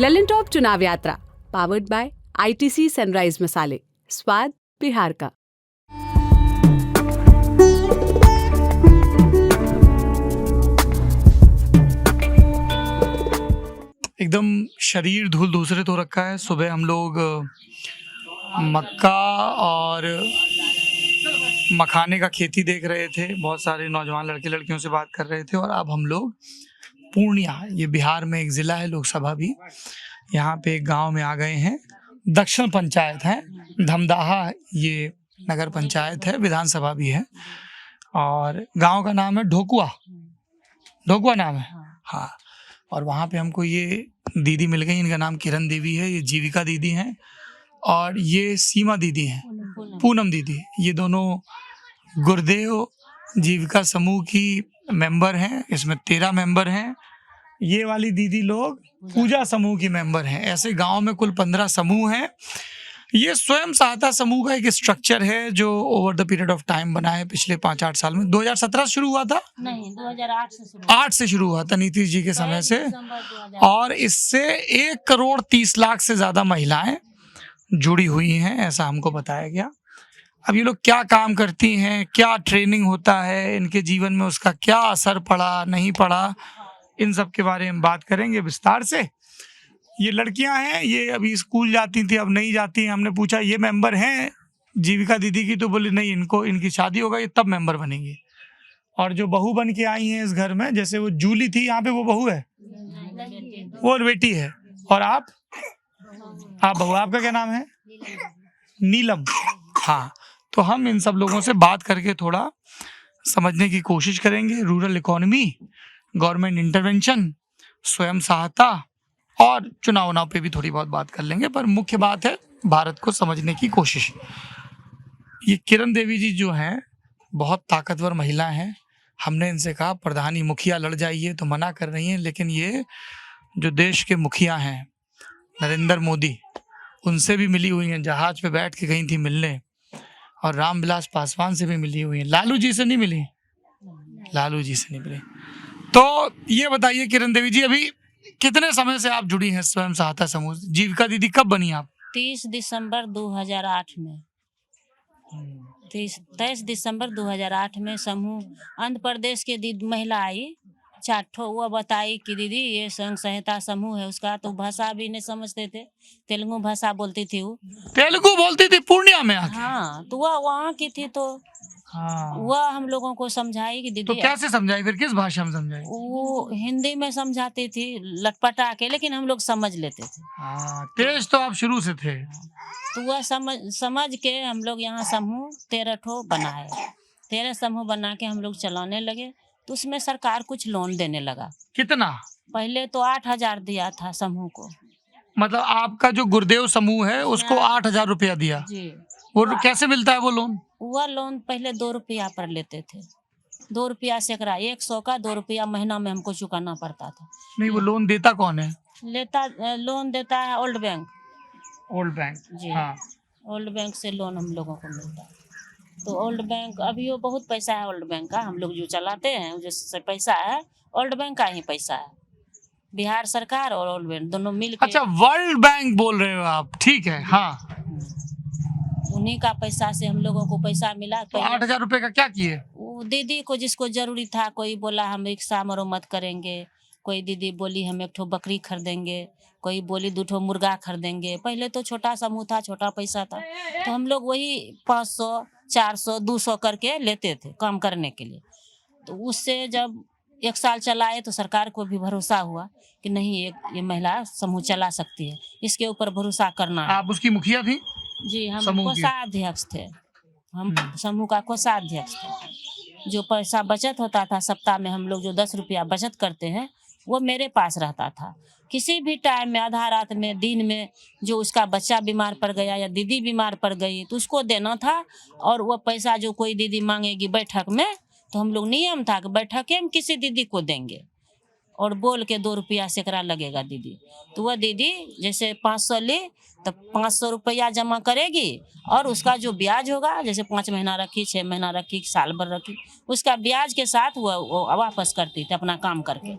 Lalan top चुनाव यात्रा powered by ITC sunrise मसाले, स्वाद बिहार का। एकदम शरीर धूल धूसरित हो रखा है। सुबह हम लोग मक्का और मखाने का खेती देख रहे थे, बहुत सारे नौजवान लड़के लड़कियों से बात कर रहे थे। और अब हम लोग पूर्णिया, ये बिहार में एक ज़िला है, लोकसभा भी, यहाँ पे एक गांव में आ गए हैं। दक्षिण पंचायत है, धमदाहा ये नगर पंचायत है, विधानसभा भी है। और गांव का नाम है ढोकुआ, ढोकुआ नाम है, हाँ। और वहाँ पे हमको ये दीदी मिल गई, इनका नाम किरण देवी है, ये जीविका दीदी हैं। और ये सीमा दीदी हैं, पूनम दीदी। ये दोनों गुरुदेव जीविका समूह की मेंबर हैं, इसमें 13 मेंबर हैं। ये वाली दीदी लोग पूजा समूह की मेंबर हैं। ऐसे गांव में कुल 15 समूह हैं। ये स्वयं सहायता समूह का एक स्ट्रक्चर है जो over the period of time बना है, पिछले 5-8 साल में। 2017 शुरू हुआ था, नहीं 2008 से शुरू 8 से शुरू हुआ था, नीतीश जी के समय से। और इससे 1 करोड़ 30 लाख से ज्यादा महिलाएं जुड़ी हुई हैं, ऐसा हमको बताया गया। अब ये लोग क्या काम करती हैं, क्या ट्रेनिंग होता है, इनके जीवन में उसका क्या असर पड़ा नहीं पड़ा, इन सब के बारे में बात करेंगे विस्तार से। ये लड़कियां हैं, ये अभी स्कूल जाती थी, अब नहीं जाती हैं। हमने पूछा ये मेंबर हैं जीविका दीदी की, तो बोली नहीं, इनको इनकी शादी होगा ये तब मेंबर बनेंगी। और जो बहू बन के आई हैं इस घर में, जैसे वो जूली थी यहाँ पे, वो बहू है, वो बेटी है। और आप बहू, आपका क्या नाम है? नीलम, हाँ। तो हम इन सब लोगों से बात करके थोड़ा समझने की कोशिश करेंगे। रूरल इकोनॉमी, गवर्नमेंट इंटरवेंशन, स्वयं सहायता और चुनाव पे भी थोड़ी बहुत बात कर लेंगे। पर मुख्य बात है भारत को समझने की कोशिश। ये किरण देवी जी जो हैं, बहुत ताकतवर महिला हैं। हमने इनसे कहा प्रधानी मुखिया लड़ जाइए, तो मना कर रही हैं। लेकिन ये जो देश के मुखिया हैं, नरेंद्र मोदी, उनसे भी मिली हुई हैं, जहाज पे बैठ के गई थी मिलने। और रामविलास पासवान से भी मिली हुई हैं। लालू जी से नहीं मिली, लालू जी से नहीं मिली। तो ये बताइए किरण देवी जी, अभी कितने समय से आप जुड़ी हैं स्वयं सहायता समूह? जीविका दीदी कब बनी आप? 30 दिसंबर 2008 में, 23 दिसंबर 2008 में समूह आंध्र प्रदेश के महिला आई 4 ठो। वो बताई कि दीदी ये स्वयं सहायता समूह है उसका। तो भाषा भी नहीं समझते थे, तेलुगु भाषा बोलती थी वो। तेलुगु बोलती थी पूर्णिया में आके? हाँ, तो वह वहाँ की थी, तो हाँ। वह हम लोगों को समझाई कि दीदी। तो कैसे समझाई फिर, किस भाषा में समझाई? वो हिंदी में समझाती थी लटपटा के, लेकिन हम लोग समझ लेते थे। हाँ, तेज तो आप शुरू से थे। तो वह समझ के हम लोग यहाँ समूह 13 ठो बनाए। 13 समूह बना के हम लोग चलाने लगे। तो उसमें सरकार कुछ लोन देने लगा। कितना? पहले तो 8,000 दिया था समूह को। मतलब आपका जो गुरुदेव समूह है उसको 8,000 रुपया दिया जी। वो कैसे मिलता है वो लोन? वह लोन पहले 2 रुपया पर लेते थे। 2 रुपया सैकड़ा, 100 का 2 रुपया महीना में हमको चुकाना पड़ता था। नहीं, वो लोन देता कौन है? लोन देता है ओल्ड बैंक। ओल्ड बैंक जी, हाँ। ओल्ड बैंक से लोन हम लोगों को मिलता है। तो ओल्ड बैंक अभी वो बहुत पैसा है ओल्ड बैंक का, हम लोग जो चलाते हैं जो पैसा है ओल्ड बैंक का ही पैसा है। बिहार सरकार और ओल्ड बैंक दोनों मिल के। अच्छा, वर्ल्ड बैंक बोल रहे हो आप, ठीक है, हाँ। उन्हीं का पैसा से हम लोगों को पैसा मिला। तो 8,000 रुपए का क्या किए? वो दीदी को जिसको जरूरी था, कोई बोला हम रिक्शा मरम्मत करेंगे, कोई दीदी बोली हम 1 ठो बकरी खरीदेंगे, कोई बोली 2 ठो मुर्गा खरीदेंगे। पहले तो छोटा समूह था, छोटा पैसा था, तो हम लोग वही 500, 400, 200 करके लेते थे काम करने के लिए। तो उससे जब 1 साल चलाए तो सरकार को भी भरोसा हुआ कि नहीं, ये महिला समूह चला सकती है, इसके ऊपर भरोसा करना है। आप उसकी मुखिया थी? जी, हम कोषाध्यक्ष थे। हम समूह का कोषाध्यक्ष थे। जो पैसा बचत होता था सप्ताह में, हम लोग जो 10 रुपया बचत करते हैं वो मेरे पास रहता था। किसी भी टाइम में, आधा रात में, दिन में, जो उसका बच्चा बीमार पड़ गया या दीदी बीमार पड़ गई तो उसको देना था। और वो पैसा जो कोई दीदी मांगेगी बैठक में, तो हम लोग नियम था कि बैठक में किसी दीदी को देंगे और बोल के 2 रुपया सैकड़ा लगेगा दीदी। तो वह दीदी जैसे 500 ले तो 500 रुपया जमा करेगी और उसका जो ब्याज होगा, जैसे 5 महीना रखी, 6 महीना रखी, साल भर रखी, उसका ब्याज के साथ वो वापस करती थी अपना काम करके।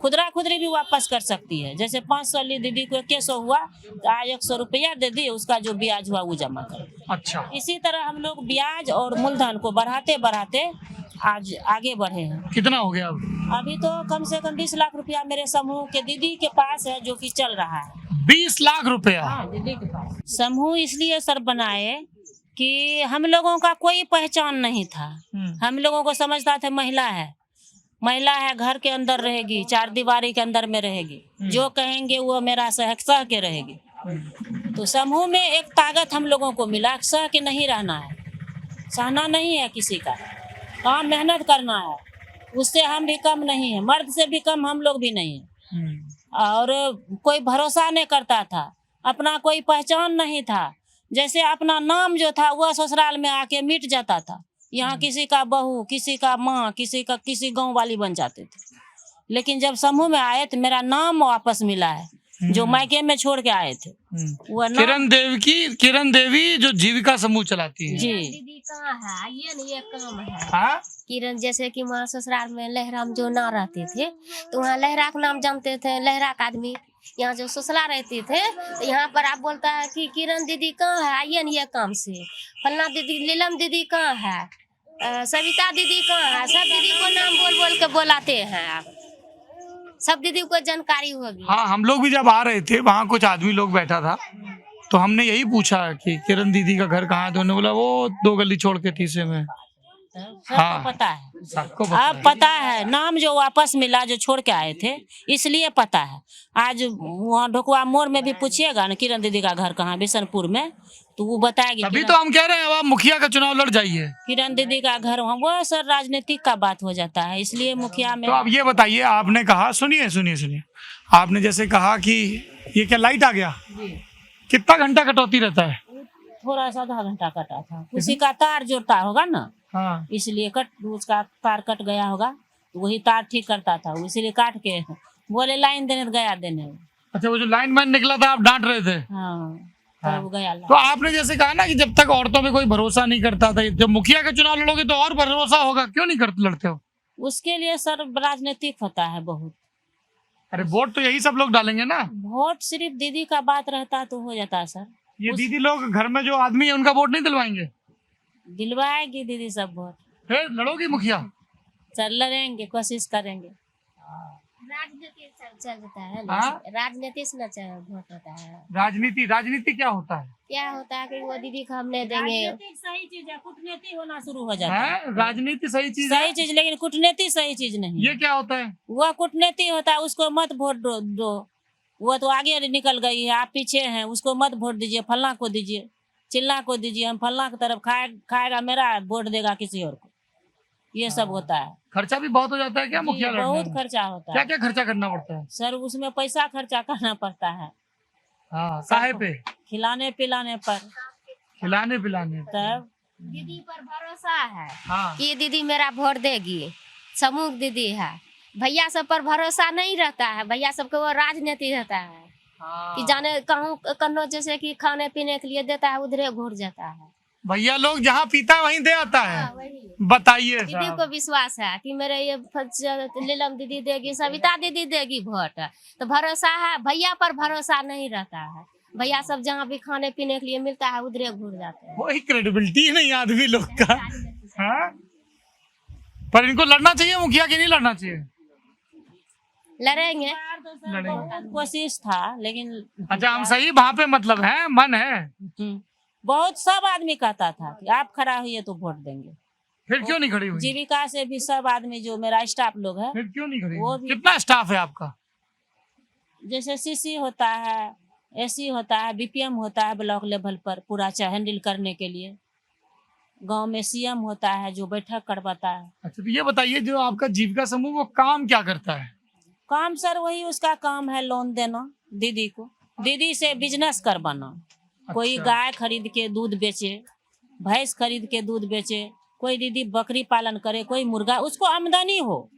खुदरा खुदरी भी वापस कर सकती है। जैसे 500 ली दीदी को 100 हुआ तो आज 100 रुपया दे दी, उसका जो ब्याज हुआ वो जमा कर। अच्छा, इसी तरह हम लोग ब्याज और मूलधन को बढ़ाते बढ़ाते आज आगे बढ़े हैं। कितना हो गया अब? अभी तो कम से कम 20 लाख रुपया मेरे समूह के दीदी के पास है, जो कि चल रहा है। 20 लाख रुपया? हाँ, दीदी के पास। समूह इसलिए सर बनाए कि हम लोगों का कोई पहचान नहीं था। हम लोगों को समझता था महिला है, घर के अंदर रहेगी, 4 दीवारी के अंदर में रहेगी, जो कहेंगे वो मेरा सह के रहेगी। तो समूह में एक ताकत हम लोगों को मिला, सह के नहीं रहना है, सहना नहीं है किसी का, काम मेहनत करना है। उससे हम भी कम नहीं है, मर्द से भी कम हम लोग भी नहीं है। और कोई भरोसा नहीं करता था, अपना कोई पहचान नहीं था। जैसे अपना नाम जो था वह ससुराल में आके मिट जाता था। यहाँ किसी का बहू, किसी का माँ, किसी गांव वाली बन जाते थे। लेकिन जब समूह में आए तो मेरा नाम वापस मिला है, जो मायके में छोड़ के आए थे। वो किरण देवी जो जीविका समूह चलाती है जी। दीदी कहाँ है? ये नहीं, ये काम है। हाँ? किरण, जैसे कि वहाँ ससुराल में लहरा में जो ना रहते थे तो वहाँ लहरा का नाम जानते थे, लहरा का आदमी। यहाँ जो ससुरा रहते थे तो यहाँ पर आप बोलता है कि किरण दीदी कहाँ है, आइए नहीं ये काम से। फलना दीदी, लीलम दीदी कहाँ है, सविता दीदी कहाँ है, सब दीदी को नाम बोल बोल के बुलाते हैं आप। सब दीदी को जानकारी होगी। हाँ, हम लोग भी जब आ रहे थे वहाँ कुछ आदमी लोग बैठा था तो हमने यही पूछा कि किरण दीदी का घर कहाँ है, तो उन्होंने बोला वो 2 गली छोड़ के तीसरे में। सबको पता है, सबको अब पता है। नाम जो वापस मिला, जो छोड़ के आए थे, इसलिए पता है। आज वहाँ ढोकुआ मोड़ में भी पूछिएगा ना किरण दीदी का घर कहाँ, बिशनपुर में, तो वो बताएगी। अभी तो हम कह रहे हैं आप मुखिया का चुनाव लड़ जाइए। किरण दीदी का घर वहाँ, वो सर राजनीतिक का बात हो जाता है, इसलिए मुखिया में। तो अब ये बताइए, आपने कहा, सुनिए, आपने जैसे कहा कि ये क्या लाइट आ गया, कितना घंटा कटौती रहता है? थोड़ा सा आधा घंटा कटा था, उसी का तार जोड़ता होगा ना, हाँ। इसलिए उसका तार कट गया होगा, तो वही तार ठीक करता था, इसीलिए काट के बोले लाइन देने गया देने। अच्छा, वो जो लाइन मैन निकला था आप डांट रहे थे? हाँ, तब गया। तो आपने जैसे कहा ना कि जब तक औरतों में कोई भरोसा नहीं करता था, जब मुखिया का चुनाव लड़ोगे तो और भरोसा होगा, क्यों नहीं लड़ते हो? उसके लिए सर राजनीतिक होता है बहुत। अरे वोट तो यही सब लोग डालेंगे ना। वोट सिर्फ दीदी का बात रहता तो हो जाता सर। ये दीदी लोग घर में जो आदमी है उनका वोट नहीं दिलवाएंगे? दिलवाएगी दीदी सब वोट। फिर लड़ोगी मुखिया? सर लड़ेंगे, कोशिश करेंगे। राजनीति चलता है, हाँ? राजनीति से न वोट होता है। राजनीति क्या होता है? क्या होता है कि वो दीदी को हम नहीं देंगे। राजनीति सही चीज है, कूटनीति होना शुरू हो जाता है। राजनीति सही चीज है? सही चीज, लेकिन कूटनीति सही चीज नहीं। ये क्या होता है? वह कूटनीति होता है, उसको मत वोट दो, वो तो आगे निकल गई है, आप पीछे हैं, उसको मत वोट दीजिए, फलना को दीजिए, चिल्ला को दीजिए, हम फलना की तरफ खाएगा मेरा, वोट देगा किसी और को। ये सब होता है। खर्चा भी बहुत हो जाता है क्या मुखिया लड़ने बहुत में? खर्चा होता क्या है क्या खर्चा करना पड़ता है? सर, उसमें पैसा खर्चा करना पड़ता है। हाँ, काहे पे? खिलाने पिलाने पर। खिलाने पिलाने। तब दीदी पर भरोसा है। हाँ। कि दीदी मेरा वोट देगी, समूह दीदी है। भैया सब पर भरोसा नहीं रहता है, भैया सबको वो राजनीति रहता है। हाँ। कि जाने कहूँ जैसे कि खाने पीने के लिए देता है, उधरे घूर जाता है। भैया लोग जहाँ पीता है वहीं दे आता है। हाँ, वही। बताइए दीदी साहब। को विश्वास है कि मेरे ये लीलम दीदी देगी, सविता दीदी देगी वोट, तो भरोसा है। भैया पर भरोसा नहीं रहता है, भैया सब जहाँ भी खाने पीने के लिए मिलता है उधरे घूर जाते हैं। वही क्रेडिबिलिटी नहीं आदमी लोग का। हाँ? पर इनको लड़ना चाहिए मुखिया की नहीं लड़ना चाहिए? लड़ेंगे। कोशिश था, लेकिन अच्छा, हम सही वहाँ पे मतलब है, मन है। बहुत सब आदमी कहता था कि आप खड़ा हुई तो वोट देंगे। फिर क्यों नहीं खड़ी हुई? जीविका से भी सब आदमी, जो मेरा स्टाफ लोग है, फिर क्यों नहीं खड़ी वो हुई? भी- कितना स्टाफ है आपका? जैसे सीसी होता है, एसी होता है, बीपीएम होता है ब्लॉक लेवल पर, पूरा हैंडल करने के लिए। गांव में सीएम होता है जो बैठक करवाता है। अच्छा, तो ये बताइए, जो आपका जीविका समूह वो काम क्या करता है? काम सर वही उसका काम है, लोन देना दीदी को, दीदी से बिजनेस करवाना। कोई गाय खरीद के दूध बेचे, भैंस खरीद के दूध बेचे, कोई दीदी बकरी पालन करे, कोई मुर्गा, उसको आमदनी हो।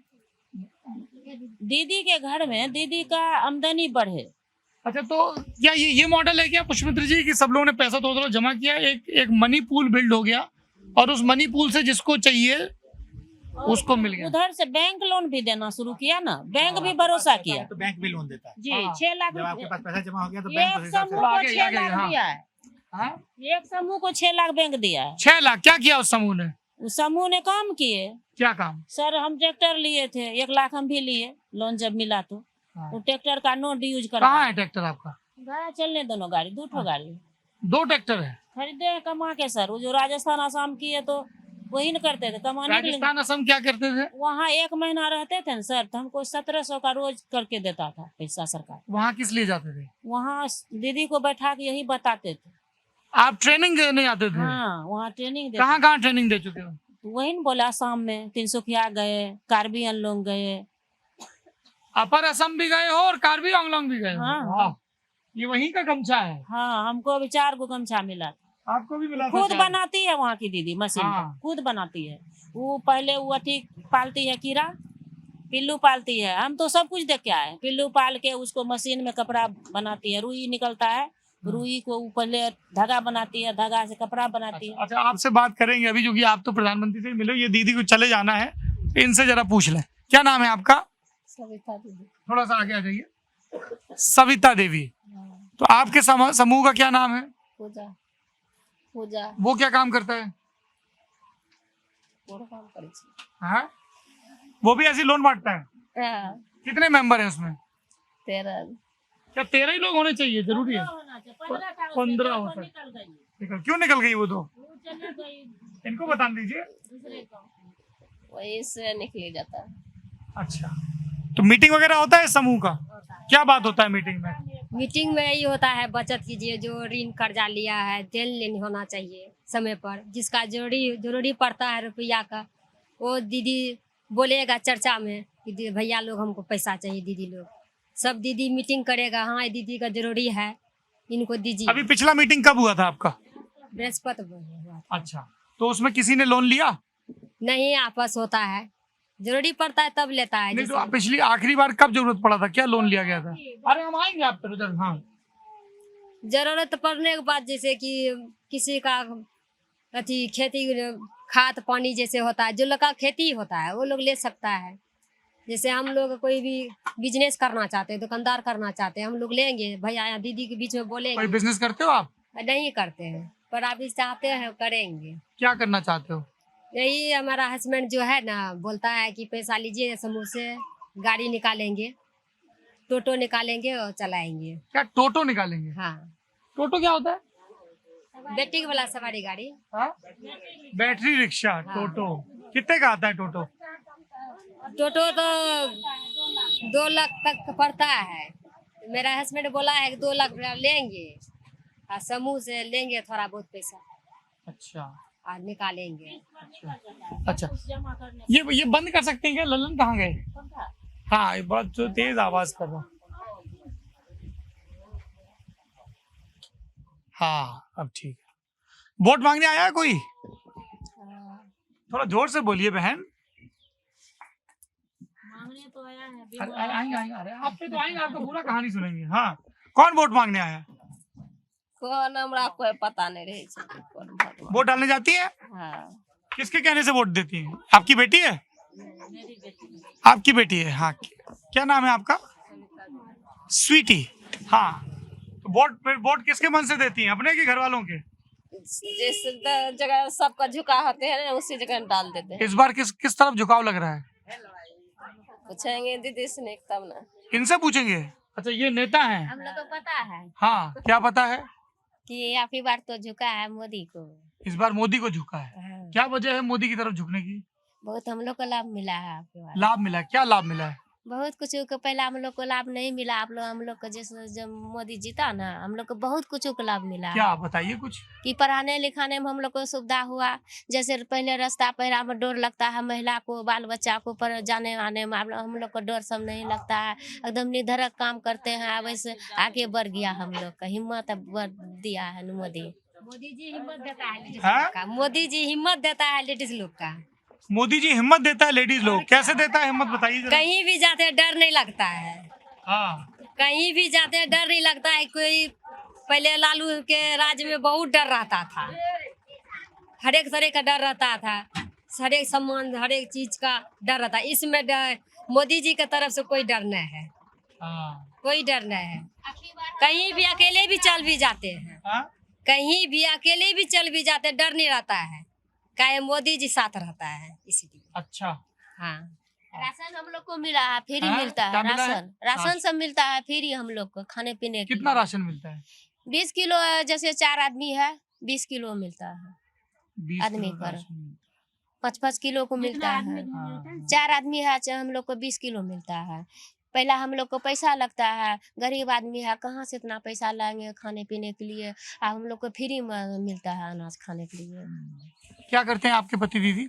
दीदी के घर में दीदी का आमदनी बढ़े। अच्छा, तो क्या ये मॉडल है क्या पुष्पमित्र जी कि सब लोगों ने पैसा थोड़ा थोड़ा जमा किया, एक मनी पूल बिल्ड हो गया और उस मनी पूल से जिसको चाहिए उसको मिल गया। उधर से बैंक लोन भी देना शुरू किया ना, बैंक भी भरोसा किया तो बैंक भी लोन देता है। जी। हाँ। 6 लाख जब आपके रुपए पास पैसा जमा हो गया तो बैंक एक उस हिसाब से समूह को आगे, 6 आगे, लाख हाँ। दिया है। हाँ? एक समूह को 6 लाख बैंक दिया है। 6 लाख क्या किया उस समूह ने? उस समूह ने काम किए क्या काम? सर। हम ट्रैक्टर लिए थे, 1 लाख हम भी लिए लोन जब मिला तो। हाँ। वो ट्रैक्टर का नोट यूज कर कहाँ है ट्रैक्टर आपका? गया चलने दोनों गाड़ी, 2 ठो गाड़ी 2 ट्रैक्टर है। खरीदे हैं कमा के सर। वो जो राजस्थान आसाम किए तो वही न करते थे, कमाने के लिए। राजस्थान असम क्या करते थे? वहाँ 1 महीना रहते थे न सर, तो हमको 1700 का रोज करके देता था पैसा सरकार। वहाँ किस लिए जाते थे? वहाँ दीदी को बैठा के यही बताते थे। आप ट्रेनिंग देने जाते थे? हाँ, वहाँ ट्रेनिंग कहाँ कहाँ ट्रेनिंग दे चुके हो? वही न बोला, आसाम में तिनसुकिया गए, कार्बी आंगलोंग गए। अपर असम भी गए हो और कार्बी आंगलोंग भी गए हो? हाँ। वाह। ये वहीं का गमछा है। हाँ, हमको अभी 4 गो गमछा मिला था। आपको भी मिला था? खुद शायद? बनाती है वहाँ की दीदी मशीन हाँ। पर, खुद बनाती है। वो पहले वो अथी पालती है, कीड़ा पिल्लू पालती है। हम तो सब कुछ देख के आए। पिल्लू पाल के उसको मशीन में कपड़ा बनाती है, रुई निकलता है, रुई को वो पहले धागा बनाती है, धागा से कपड़ा बनाती है। अच्छा, आपसे बात करेंगे अभी, जो कि आप तो प्रधानमंत्री से मिले, ये दीदी को चले जाना है, इनसे जरा पूछ लें। क्या नाम है आपका? सविता दीदी। थोड़ा सा आगे आ जाइए। सविता देवी। तो आपके समूह का क्या नाम है? पूजा। पूजा वो क्या काम करता है? काम करे छी। हाँ? वो भी ऐसी लोन बांटता है? हाँ, कितने मेंबर हैं उसमें? 13। क्या 13 ही लोग होने चाहिए? जरूरी है? 15 होता है। क्यों निकल गई वो तो? इनको बता दीजिए। वही से निकली जाता है। अच्छा, तो मीटिंग वगैरह होता है समूह का? क्या बात होता है मीटिंग में? मीटिंग में यही होता है, बचत कीजिए, जो ऋण कर्जा लिया है देन लेनी होना चाहिए समय पर। जिसका जरूरी पड़ता है रुपया का, वो दीदी बोलेगा चर्चा में कि भैया लोग हमको पैसा चाहिए, दीदी लोग सब दीदी मीटिंग करेगा। हाँ, दीदी का जरूरी है, इनको दीजिए। अभी पिछला मीटिंग कब हुआ था आपका? बृहस्पति हुआ था। अच्छा, तो उसमें किसी ने लोन लिया? नहीं, आपस होता है, जरूरी पड़ता है तब लेता है। नहीं, तो जैसे पिछली आखिरी बार कब जरूरत पड़ा था? क्या लोन लिया गया था? अरे हम आएंगे आप पर उधर। हाँ, जरूरत पड़ने के बाद, जैसे कि किसी का अथी खेती खाद पानी जैसे होता है, जो लोग का खेती होता है वो लोग ले सकता है। जैसे हम लोग कोई भी बिजनेस करना चाहते हैं, दुकानदार करना चाहते हैं, हम लोग लेंगे भैया, या दीदी के बीच में कोई बोलेंगे। बिजनेस करते हो आप? नहीं करते हैं, पर आप इस चाहते हैं करेंगे। क्या करना चाहते हो? यही हमारा हस्बैंड जो है ना, बोलता है कि पैसा लीजिए समूह से, गाड़ी निकालेंगे, टोटो निकालेंगे और चलाएंगे। क्या टोटो निकालेंगे? हाँ, टोटो क्या होता है? बैटरी वाला सवारी गाड़ी। हाँ? बैटरी रिक्शा टोटो। कितने का आता है टोटो? टोटो तो 2 लाख तक पड़ता है। मेरा हस्बैंड बोला है कि 2 लाख रुपया लेंगे और समूह से लेंगे थोड़ा बहुत पैसा अच्छा और निकालेंगे। अच्छा, ये बंद कर सकते हैं क्या? ललन कहाँ गए? हाँ, ये बहुत जो तेज आवाज कर रहा। हाँ, अब ठीक है। वोट मांगने आया है कोई? थोड़ा जोर से बोलिए बहन। मांगने तो आया है। अरे आएंगे आएंगे, अरे आप पे तो आएंगे, आपको पूरा कहानी सुनेंगे। हाँ, कौन वोट मांगने आया है? कौन हमरा कोई पता नहीं रहे छै, कौन भगवान। वोट डालने जाती है? हाँ, किसके कहने से वोट देती है? आपकी बेटी है? आपकी बेटी है? हाँ, क्या नाम है आपका? स्वीटी। हाँ, तो वोट किसके मन से देती हैं? अपने के घर वालों के? जिस जगह सबका झुका होते हैं ना, उसी जगह डाल देते हैं। इस बार किस तरफ झुकाव लग रहा है? पूछेंगे दीदी से नहीं, तब ना। इनसे पूछेंगे। अच्छा, ये नेता हैं? हम लोग को पता है हाँ, क्या पता है? कि आखिरी बार तो झुका है मोदी को। इस बार मोदी को झुका है। हाँ। क्या वजह है मोदी की तरफ झुकने की? बहुत हम लोग को लाभ मिला है आपके बार। लाभ मिला है? क्या लाभ मिला है? बहुत कुछ को पहले हम लोग को लाभ नहीं मिला। आप लोग हम लोग को जैसे जब मोदी जीता ना, हम लोग को बहुत कुछ को लाभ मिला है। क्या बताइए कुछ। कि पढ़ाने लिखाने में हम लोग को सुविधा हुआ। जैसे पहले रास्ता पैरा में डर लगता है महिला को, बाल बच्चा को, पर जाने आने में हम लोग को डर सब नहीं लगता है। एकदम निधड़क काम करते हैं। वैसे आगे बढ़ गया हम लोग का, हिम्मत बढ़ दिया है मोदी। मोदी जी हिम्मत देता है लेडीज हाँ? लोग का। मोदी जी हिम्मत देता है लेडीज लोग का। मोदी जी हिम्मत देता है लेडीज लोग? कैसे देता है हिम्मत, बताइए जरा। कहीं भी जाते हैं डर नहीं लगता है। हाँ, कहीं भी जाते हैं डर नहीं लगता है। कोई पहले लालू के राज में बहुत डर रहता था, हर एक तरह का डर रहता था। हर एक सामान हर एक चीज का डर रहता है। इसमें मोदी जी की तरफ से कोई डर नहीं है, कोई डर नहीं है। कहीं भी अकेले भी चल भी जाते हैं, कहीं भी अकेले भी चल भी जाते, डर नहीं रहता है, काहे मोदी जी साथ रहता है इसलिए। अच्छा, हाँ, राशन हम लोग को मिला है, फ्री मिलता क्या है। मिला है? राशन सब मिलता है फ्री हम लोग को खाने पीने के कितना लिए। राशन मिलता है? 20 किलो जैसे 4 आदमी है 20 किलो मिलता है 20 आदमी किलो पर। राशन मिलता 5-5 किलो को मिलता है। हाँ। 4 आदमी है हम लोग को 20 किलो मिलता है। पहला हम लोग को पैसा लगता है, गरीब आदमी है कहाँ से इतना पैसा लाएंगे खाने पीने के लिए। हम लोग को फ्री में मिलता है अनाज खाने के लिए। क्या करते हैं आपके पति दीदी?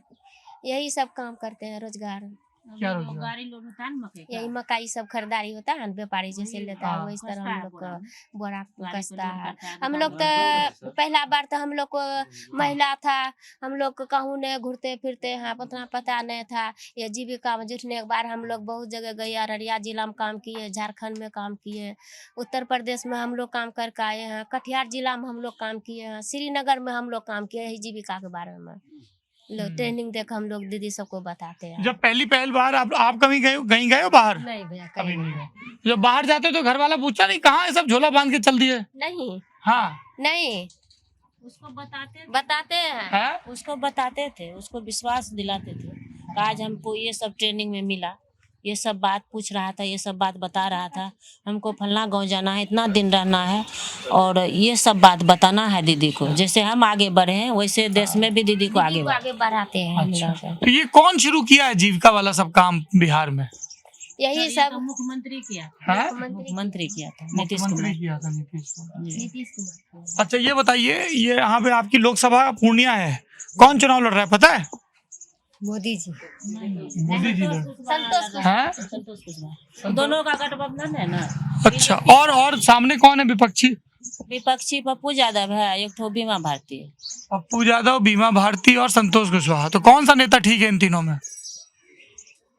यही सब काम करते हैं, रोजगार। क्या रोजगार? गाड़ी लोड होता है ना मकई का। यही मकई सब खरीदारी होता है ना, व्यापारी जैसे लेता है हाँ। वही तरह हम लोग को बोरा गाड़ी कसता को लोड है। करता है, हम दुकान लोग तो पहला बार तो हम लोग को महिला था, हम लोग को कहूँ नहीं घूरते फिरते हैं, उतना पता नहीं था। ये जीविका में जुटने के बाद हम लोग बहुत जगह गए, अररिया जिला में काम किए, झारखंड में काम किए, उत्तर प्रदेश में हम लोग काम करके आए हैं, कटिहार जिला में हम लोग काम किए हैं, श्रीनगर में हम लोग काम किए हैं। जीविका के बारे में लोग ट्रेनिंग देकर हम लोग दीदी सबको बताते हैं। जब पहली बार आप कभी कहीं गए हो बाहर? नहीं भैया कभी कहीं नहीं गए। जब बाहर जाते हो तो घर वाला पूछा नहीं कहाँ है सब झोला बांध के चल दिए? नहीं हाँ, नहीं उसको बताते हैं। है? उसको बताते थे, उसको विश्वास दिलाते थे कि आज हमको ये सब ट्रेनिंग में मिला, ये सब बात पूछ रहा था, ये सब बात बता रहा था, हमको फलना गांव जाना है, इतना दिन रहना है और ये सब बात बताना है दीदी को। जैसे हम आगे बढ़े हैं वैसे देश में भी दीदी को दीदी को आगे बढ़ाते हैं हम लोग। तो ये कौन शुरू किया है जीविका वाला सब काम बिहार में? यही सब मुख्यमंत्री किया, है? मुख्यमंत्री किया था, नीतीश मुख्यमंत्री कुमार। किया था, नीतीश कुमार। जी। अच्छा ये बताइए, ये यहाँ पे आपकी लोकसभा पूर्णिया है, कौन चुनाव लड़ रहा है पता है? मोदी जी। मोदी जी संतोष हैं? संतोष कुशवाहा, दोनों का गठबंधन है ना। अच्छा, और सामने कौन है विपक्षी? विपक्षी पप्पू यादव है, एक ठो बीमा भारती है। पप्पू यादव, बीमा भारती और संतोष कुशवाहा। तो कौन सा नेता ठीक है इन तीनों में?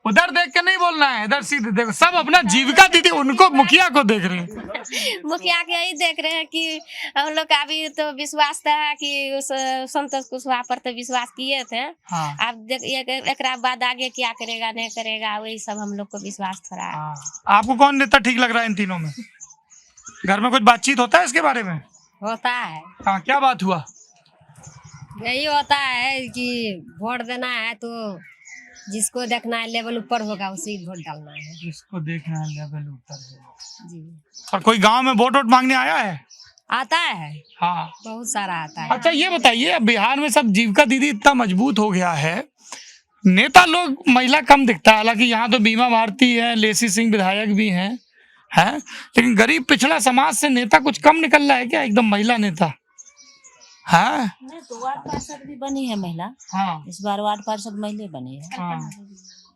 उधर देख के नहीं बोलना है, इधर सीधे देखो। सब अपना जीविका दीदी उनको मुखिया को देख रहे हैं। मुखिया के यही देख रहे हैं कि हम लोग का अभी तो विश्वास था कि उस संतोष कुशवाहा पर तो विश्वास किए थे। हाँ। आप देख एक बाद आगे क्या करेगा नहीं करेगा वही सब हम लोग को विश्वास थोड़ा है। हाँ। आपको कौन नेता ठीक लग रहा है इन तीनों में? घर में कुछ बातचीत होता है इसके बारे में? होता है, हाँ, क्या बात हुआ? यही होता है कि वोट देना है तो जिसको देखना है लेवल ऊपर होगा उसी वोट डालना है। जिसको देखना है लेवल ऊपर है। जी। और कोई गांव में वोट मांगने आया है? आता है, हाँ। बहुत सारा आता है। अच्छा ये बताइए, अब बिहार में सब जीविका दीदी इतना मजबूत हो गया है, नेता लोग महिला कम दिखता है। हालांकि यहाँ तो बीमा भारती है, लेसी सिंह विधायक भी हैं, लेकिन गरीब पिछड़ा समाज से नेता कुछ कम निकल रहा है क्या? एकदम महिला नेता है। नहीं तो वार्ड पार्षद भी बनी है महिला। हाँ, इस बार वार्ड पार्षद महिला बनी है। हाँ।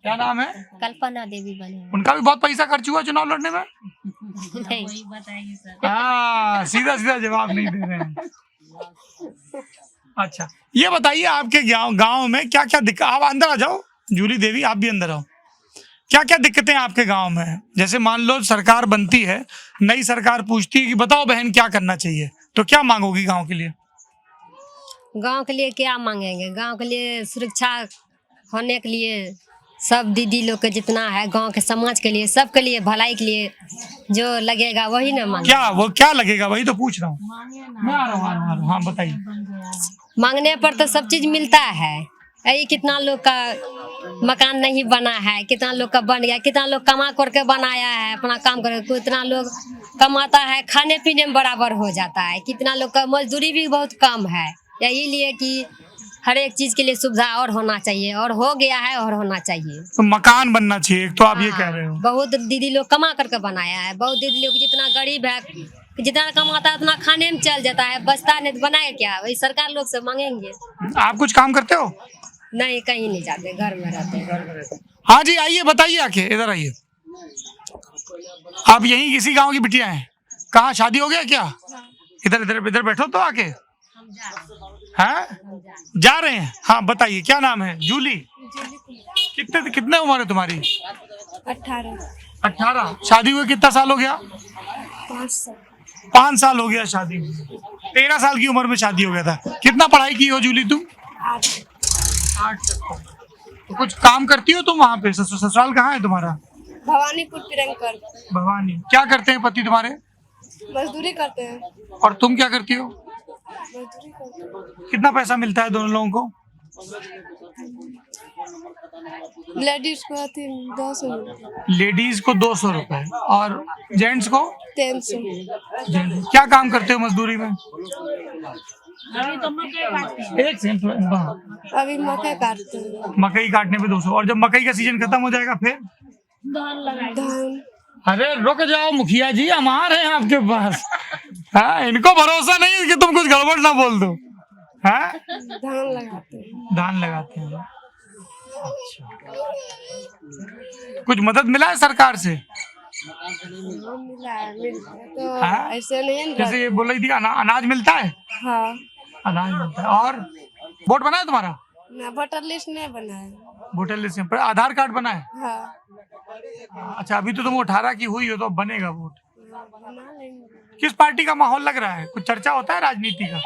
क्या नाम है? कल्पना देवी बने हैं। उनका भी बहुत पैसा खर्च हुआ चुनाव लड़ने में। नहीं। वही बताइए सर। हाँ, सीधा जवाब नहीं दे रहे हैं। अच्छा ये बताइए, आपके गांव में क्या क्या दिक्कत? आप अंदर आ जाओ, जूली देवी आप भी अंदर आओ। क्या क्या दिक्कतें आपके गांव में? जैसे मान लो सरकार बनती है, नई सरकार पूछती है कि बताओ बहन क्या करना चाहिए, तो क्या मांगोगी गांव के लिए? गांव के लिए क्या मांगेंगे? गांव के लिए सुरक्षा होने के लिए सब दीदी लोग के जितना है गांव के समाज के लिए सबके लिए भलाई के लिए जो लगेगा वही ना मांगे। क्या लगेगा वही तो पूछ रहा हूँ। मैं आ रहा हूँ। हाँ बताइए। मांगने पर तो सब चीज मिलता है। यही कितना लोग का मकान नहीं बना है, कितना लोग का बन गया, कितना लोग कमा करके बनाया है अपना काम करके, कितना लोग कमाता है खाने पीने में बराबर हो जाता है, कितना लोग का मजदूरी भी बहुत कम है। यही लिए कि हर एक चीज के लिए सुविधा और होना चाहिए, और हो गया है और होना चाहिए। तो मकान बनना चाहिए एक, तो आप ये कह रहे हो। बहुत दीदी लोग कमा करके बनाया है, बहुत दीदी लोग जितना गरीब है जितना कमाता है उतना खाने में चल जाता है, बचता नहीं तो बनाए क्या? वही सरकार लोग से मांगेंगे। आप कुछ काम करते हो? नहीं, कहीं नहीं जाते, घर में रहते हैं। हाँ जी, आइए बताइए, आके इधर आइए। आप यहीं किसी गांव की बिटिया हैं? कहाँ शादी हो गया क्या? इधर बैठो तो आके। हैं? जा रहे हैं? हाँ बताइए, क्या नाम है? जूली। कितने उम्र है तुम्हारी? 18। शादी हुए कितना साल हो गया? 5 साल हो गया शादी हुई। 13 साल की उम्र में शादी हो गया था। कितना पढ़ाई की हो जूली तुम? 60 तो कुछ काम करती हो तुम वहाँ पे? ससुराल कहाँ है तुम्हारा? भवानीपुर प्रियंकर। भवानी। क्या करते हैं पति तुम्हारे? मजदूरी करते हैं। और तुम क्या करती हो? मजदूरी करते हैं। कितना पैसा मिलता है दोनों लोगों को? लेडीज को आती 200 लेडीज को 200 रुपए और जेंट्स को 300। क्या काम करते हो मजदूरी में? एक सेकंड, हाँ। अभी मकई काटते हैं। मकई काटने पे 200 और जब मकई का सीजन खत्म हो जाएगा फिर? धान। अरे रुक जाओ मुखिया जी, अमार है आपके पास। हाँ, इनको भरोसा नहीं है कि तुम कुछ गड़बड़ ना बोल दो। हाँ, धान लगाते हैं। धान लगाते हैं। अच्छा, कुछ मदद मिला है सरकार से? मिला है तो हाँ? ऐसे नहीं है। जैसे ये बोल रही थी अनाज मिलता है? हाँ। अनाज मिलता है। और वोट बना है तुम्हारा? ना, वोटर लिस्ट नहीं बना है। वोटर लिस्ट पर आधार कार्ड बना है? हाँ। अच्छा, अभी तो तुम 18 की हुई हो तो अब बनेगा वोट। बना लेंगे। किस पार्टी का माहौल लग रहा है? कुछ चर्चा होता है राजनीति का?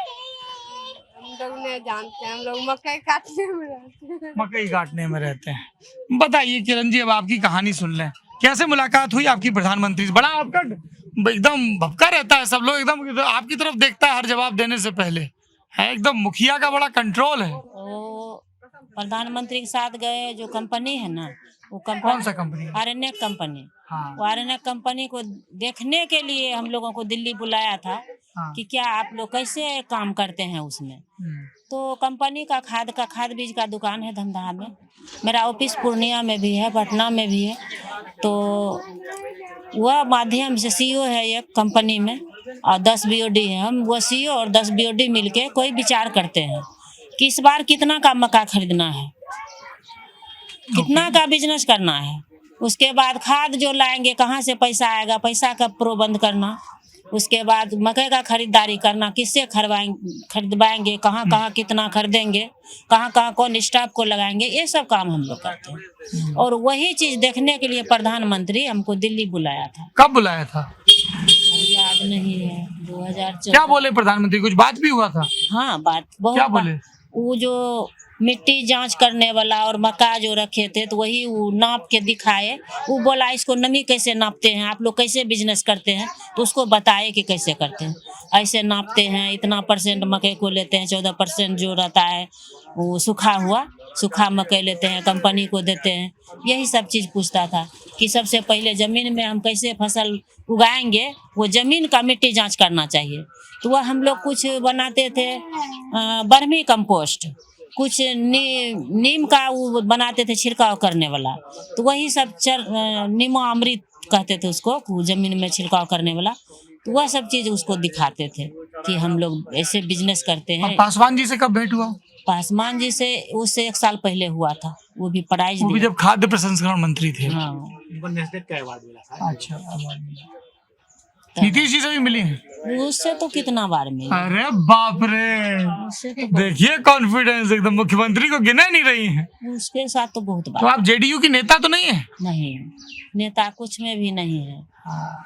हम लोग नहीं जानते, हम लोग मकई काटने में रहते हैं। मकई काटने में रहते हैं। बताइए किरण जी, अब आपकी कहानी सुन लें। कैसे मुलाकात हुई आपकी प्रधानमंत्री से? बड़ा आपका एकदम भपका रहता है, सब लोग एकदम आपकी तरफ देखता है हर जवाब देने से पहले, है एकदम मुखिया का बड़ा कंट्रोल है। वो प्रधानमंत्री के साथ गए, जो कंपनी है ना, वो कौन सा कंपनी? आरएनएक कंपनी। हाँ। वो आरएनएक कंपनी को देखने के लिए हम लोगों को दिल्ली बुलाया था। हाँ। कि क्या आप लोग कैसे काम करते हैं उसमें। तो कंपनी का खाद बीज का दुकान है धमदाहा में। मेरा ऑफिस पूर्णिया में भी है, पटना में भी है। तो वह माध्यम से सीईओ है एक कंपनी में और 10 बीओडी है। हम वो सीईओ और 10 बीओडी मिलके कोई विचार करते हैं कि इस बार कितना का मक्का खरीदना है, कितना का बिजनेस करना है। उसके बाद खाद जो लाएंगे कहाँ से पैसा आएगा, पैसा का प्रबंध करना। उसके बाद मकई का खरीदारी करना, किससे खरीदवाएंगे, कहाँ कहाँ कितना खरीदेंगे, कहाँ कहाँ कौन स्टाफ को लगाएंगे, ये सब काम हम लोग करते हैं। और वही चीज देखने के लिए प्रधानमंत्री हमको दिल्ली बुलाया था। कब बुलाया था? याद नहीं है। 2014। क्या बोले प्रधानमंत्री? कुछ बात भी हुआ था? हाँ, बात बहुत। क्या बोले? वो जो मिट्टी जांच करने वाला और मक्का जो रखे थे, तो वही वो नाप के दिखाए। वो बोला इसको नमी कैसे नापते हैं, आप लोग कैसे बिजनेस करते हैं, तो उसको बताए कि कैसे करते हैं। ऐसे नापते हैं, इतना % मकई को लेते हैं, 14% जो रहता है वो सूखा मकई लेते हैं, कंपनी को देते हैं। यही सब चीज़ पूछता था कि सबसे पहले ज़मीन में हम कैसे फसल उगाएंगे, वो ज़मीन का मिट्टी जाँच करना चाहिए। तो वह हम लोग कुछ बनाते थे बर्मी कंपोस्ट, कुछ नीम का वो बनाते थे छिड़काव करने वाला। तो वही सब नीमो अमृत कहते थे उसको, जमीन में छिड़काव करने वाला। तो वह सब चीज उसको दिखाते थे कि हम लोग ऐसे बिजनेस करते हैं। पासवान जी से कब भेंट हुआ? पासवान जी से उससे 1 साल पहले हुआ था। वो भी प्राइज, वो भी जब खाद्य प्रसंस्करण मंत्री थे। हाँ। अच्छा, नीतीश जी से भी मिली हैं? उससे तो कितना बार मिले। अरे बाप रे, उससे तो देखिए कॉन्फिडेंस एकदम, मुख्यमंत्री को गिने नहीं रही है। उसके साथ तो बहुत बार। तो आप जेडीयू की नेता तो नहीं है? नहीं, नेता कुछ में भी नहीं है।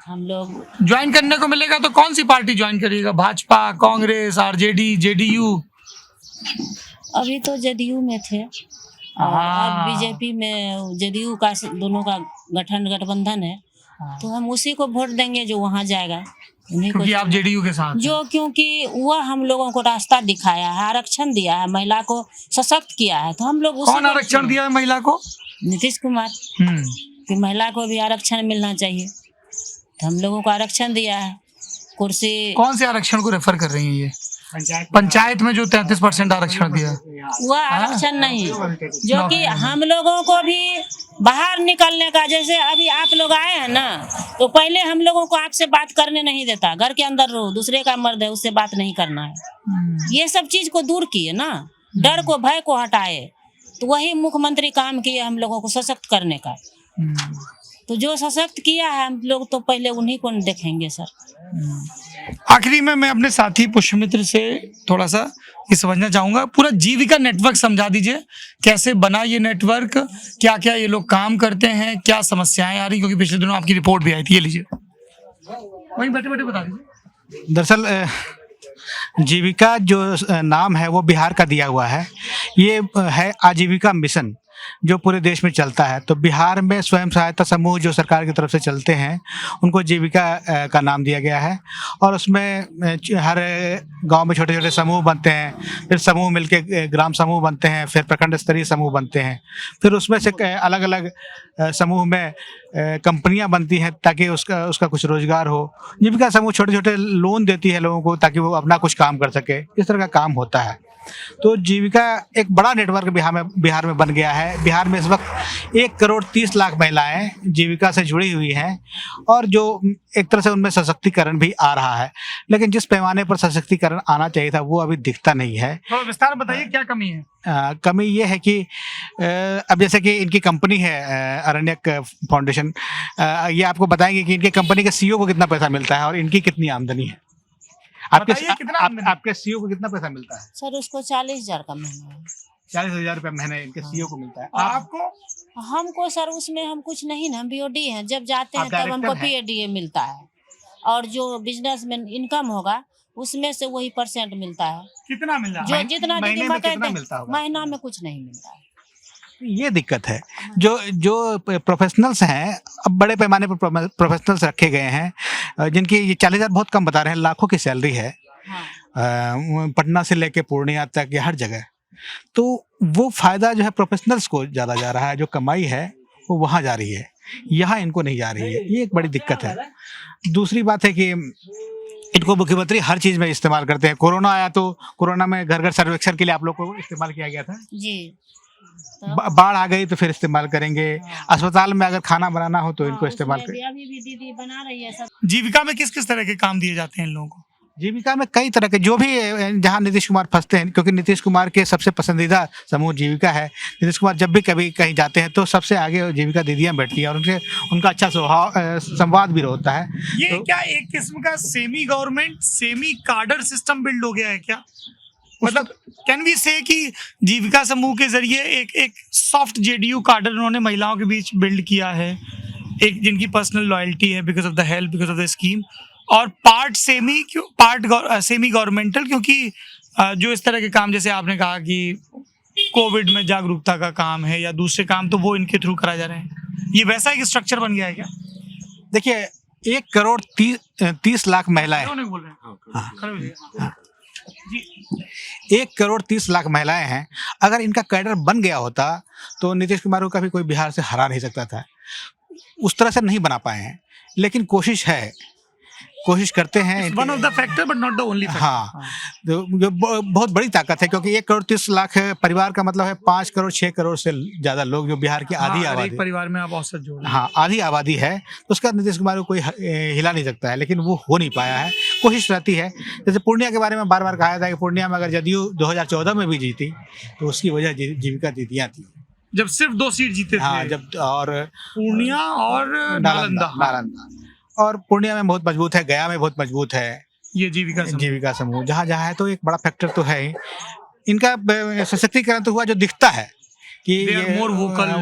हम लोग ज्वाइन करने को मिलेगा तो कौन सी पार्टी ज्वाइन करिएगा? Bhajpa, Congress, RJD, JDU? अभी तो जेडीयू में थे और अब बीजेपी में जेडीयू का दोनों का गठबंधन है। तो हम उसी को वोट देंगे जो वहाँ जाएगा। क्योंकि आप जेडीयू के साथ जो, क्योंकि वह हम लोगों को रास्ता दिखाया है, आरक्षण दिया है, महिला को सशक्त किया है। तो हम लोग कौन आरक्षण दिया है महिला को? नीतीश कुमार। कि महिला को भी आरक्षण मिलना चाहिए, तो हम लोगों को आरक्षण दिया है। कुर्सी कौन से आरक्षण को रेफर कर रही है ये? पंचायत में जो 33% आरक्षण दिया, वह आरक्षण नहीं, जो कि हम लोगों को भी बाहर निकलने का। जैसे अभी आप लोग आए हैं ना, तो पहले हम लोगों को आपसे बात करने नहीं देता, घर के अंदर रहो, दूसरे का मर्द है उससे बात नहीं करना है। ये सब चीज को दूर किए ना, डर को भय को हटाए। तो वही मुख्यमंत्री काम किए हम लोगों को सशक्त करने का। तो जो सशक्त किया है हम लोग, तो पहले उन्हीं को देखेंगे सर। आखिरी में मैं अपने साथी पुष्पमित्र से थोड़ा सा ये समझना चाहूंगा, पूरा जीविका नेटवर्क समझा दीजिए, कैसे बना ये नेटवर्क, क्या क्या ये लोग काम करते हैं, क्या समस्याएं आ रही, क्योंकि पिछले दिनों आपकी रिपोर्ट भी आई थी। ये लीजिए, वहीं बैठे बैठे बता दीजिए। दरअसल जीविका जो नाम है वो बिहार का दिया हुआ है। ये है आजीविका मिशन जो पूरे देश में चलता है। तो बिहार में स्वयं सहायता समूह जो सरकार की तरफ से चलते हैं उनको जीविका का नाम दिया गया है। और उसमें हर गांव में छोटे छोटे समूह बनते हैं, फिर समूह मिलके ग्राम समूह बनते हैं, फिर प्रखंड स्तरीय समूह बनते हैं, फिर उसमें से अलग अलग समूह में कंपनियां बनती हैं ताकि उसका कुछ रोजगार हो। जीविका समूह छोटे छोटे लोन देती है लोगों को ताकि वो अपना कुछ काम कर सके, इस तरह का काम होता है। तो जीविका एक बड़ा नेटवर्क बिहार में बन गया है। बिहार में इस वक्त 1,30,00,000 महिलाएं जीविका से जुड़ी हुई हैं और जो एक तरह से उनमें सशक्तिकरण भी आ रहा है, लेकिन जिस पैमाने पर सशक्तिकरण आना चाहिए था वो अभी दिखता नहीं है। तो विस्तार बताइए क्या कमी है? कमी ये है कि अब जैसे कि इनकी कंपनी है अरण्यक फाउंडेशन, ये आपको बताएंगे कि इनके कंपनी के सीईओ को कितना पैसा मिलता है और इनकी कितनी आमदनी है। आपके सीईओ को कितना पैसा मिलता है? सर उसको 40,000 का महीना है। 40,000 रुपये महीने इनके सीईओ को मिलता है। आपको? हमको सर उसमें हम कुछ नहीं ना, हम बीओडी हैं। जब जाते हैं आप तब हमको डायरेक्टर हैं? पीएडीए मिलता है और जो बिजनेस में इनकम होगा उसमें से वही % मिलता है। कितना मिल रहा है? जो जितना महीने दीदी में कहते कितना हैं, मिलता होगा? महीना में कुछ नहीं मिलता है। ये दिक्कत है। जो प्रोफेशनल्स हैं, अब बड़े पैमाने पर प्रोफेशनल्स रखे गए हैं जिनकी ये 40,000 बहुत कम बता रहे हैं, लाखों की सैलरी है। हाँ। पटना से लेके पूर्णिया तक या हर जगह। तो वो फायदा जो है प्रोफेशनल्स को ज़्यादा जा रहा है, जो कमाई है वो वहाँ जा रही है, यहाँ इनको नहीं जा रही है। ये एक बड़ी दिक्कत है। दूसरी बात है कि इनको मुख्यमंत्री हर चीज़ में इस्तेमाल करते हैं। कोरोना आया तो कोरोना में घर घर सर्वेक्षण के लिए आप लोग को इस्तेमाल किया गया था जी। बाढ़ आ गई तो फिर इस्तेमाल करेंगे। अस्पताल में अगर खाना बनाना हो तो इनको इस्तेमाल करेंगे। अभी भी दीदी बना रही है सब। जीविका में किस किस तरह के काम दिए जाते हैं इन लोगों को? जीविका में कई तरह के, जो भी जहाँ नीतीश कुमार फंसते हैं, क्योंकि नीतीश कुमार के सबसे पसंदीदा समूह जीविका है। नीतीश कुमार जब भी कभी कहीं जाते हैं तो सबसे आगे जीविका दीदियाँ बैठती हैं और उनका अच्छा स्वभाव संवाद भी होता है। ये तो क्या एक किस्म का सेमी गवर्नमेंट सेमी कार्डर सिस्टम बिल्ड हो गया है क्या? मतलब कैन वी से कि जीविका समूह के जरिए एक सॉफ्ट जेडीयू कार्डर उन्होंने महिलाओं के बीच बिल्ड किया है, एक जिनकी पर्सनल लॉयल्टी है because of the help, because of the scheme, और पार्ट सेमी गवर्नमेंटल, क्योंकि जो इस तरह के काम जैसे आपने कहा कि कोविड में जागरूकता का काम है या दूसरे काम, तो वो इनके थ्रू कराए जा रहे हैं। ये वैसा एक स्ट्रक्चर बन गया है क्या? देखिए 1,30,00,000 महिलाएं, बोल रहे हैं? खड़े हो जाइए। जी। 1,30,00,000 महिलाएं हैं। अगर इनका कैडर बन गया होता तो नीतीश कुमार को कभी कोई बिहार से हरा नहीं सकता था। उस तरह से नहीं बना पाए हैं, लेकिन कोशिश करते हैं। One of the factor but not the only factor. हाँ, जो बहुत बड़ी ताकत है, क्योंकि 1,30,00,000 परिवार का मतलब है 5 करोड़ 6 करोड़ से ज्यादा लोग, जो बिहार की आधी आबादी, एक परिवार में आप औसत जोड़, हाँ आधी आबादी है। तो उसका नीतीश कुमार को कोई हिला नहीं सकता है, लेकिन वो हो नहीं पाया है। कोशिश रहती है। जैसे पूर्णिया के बारे में बार बार कहा था कि पूर्णिया में अगर जदयू 2014 में भी जीती तो उसकी वजह जीविका दीदियाँ थी, जब सिर्फ 2 सीट जीते थे। हाँ, जब और पूर्णिया और नालंदा। और पूर्णिया में बहुत मजबूत है, गया में बहुत मजबूत है ये जीविका समूह। जहाँ है तो एक बड़ा फैक्टर तो है ही। इनका सशक्तिकरण तो हुआ जो दिखता है कि ये मोर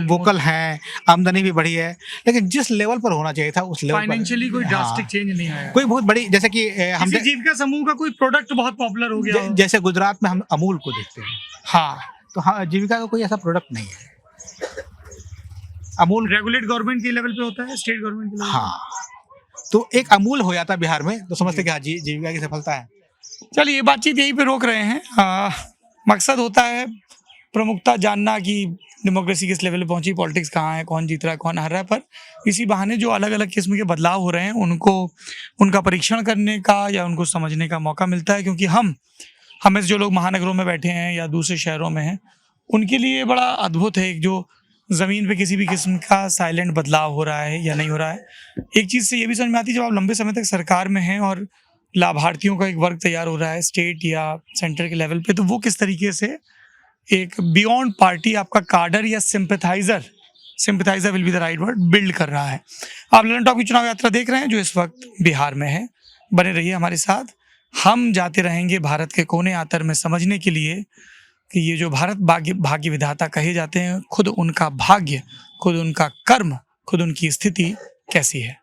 वोकल हैं, आमदनी भी बढ़ी है, लेकिन जिस लेवल पर होना चाहिए था उस लेवल पर फाइनेंशियली कोई ड्रास्टिक चेंज नहीं आया। कोई बहुत बड़ी, जैसे कि हम जीविका समूह का कोई प्रोडक्ट बहुत पॉपुलर हो गया, जैसे गुजरात में हम अमूल को देखते हैं। हाँ, तो हाँ, जीविका का कोई ऐसा प्रोडक्ट नहीं है। अमूल रेगुलेट गवर्नमेंट के लेवल पे होता है, स्टेट गवर्नमेंट के लेवल। हाँ, तो एक अमूल हो जाता बिहार में तो समझते कि हाँ जीविका की सफलता है। चलिए, ये बातचीत यहीं पे रोक रहे हैं। मकसद होता है प्रमुखता जानना कि डेमोक्रेसी किस लेवल पे पहुंची, पॉलिटिक्स कहाँ है, कौन जीत रहा है, कौन हार रहा है। पर इसी बहाने जो अलग अलग किस्म के बदलाव हो रहे हैं उनका परीक्षण करने का या उनको समझने का मौका मिलता है, क्योंकि हमें जो लोग महानगरों में बैठे हैं या दूसरे शहरों में हैं, उनके लिए बड़ा अद्भुत है जो ज़मीन पे किसी भी किस्म का साइलेंट बदलाव हो रहा है या नहीं हो रहा है। एक चीज़ से ये भी समझ में आती है, जब आप लंबे समय तक सरकार में हैं और लाभार्थियों का एक वर्ग तैयार हो रहा है स्टेट या सेंटर के लेवल पे, तो वो किस तरीके से एक बियॉन्ड पार्टी आपका कार्डर या sympathiser will be the right word, build कर रहा है। आप ललन टॉप की चुनाव यात्रा देख रहे हैं जो इस वक्त बिहार में है। बने रहिए हमारे साथ, हम जाते रहेंगे भारत के कोने आतर में समझने के लिए कि ये जो भारत भाग्य विधाता कहे जाते हैं, खुद उनका भाग्य, खुद उनका कर्म, खुद उनकी स्थिति कैसी है।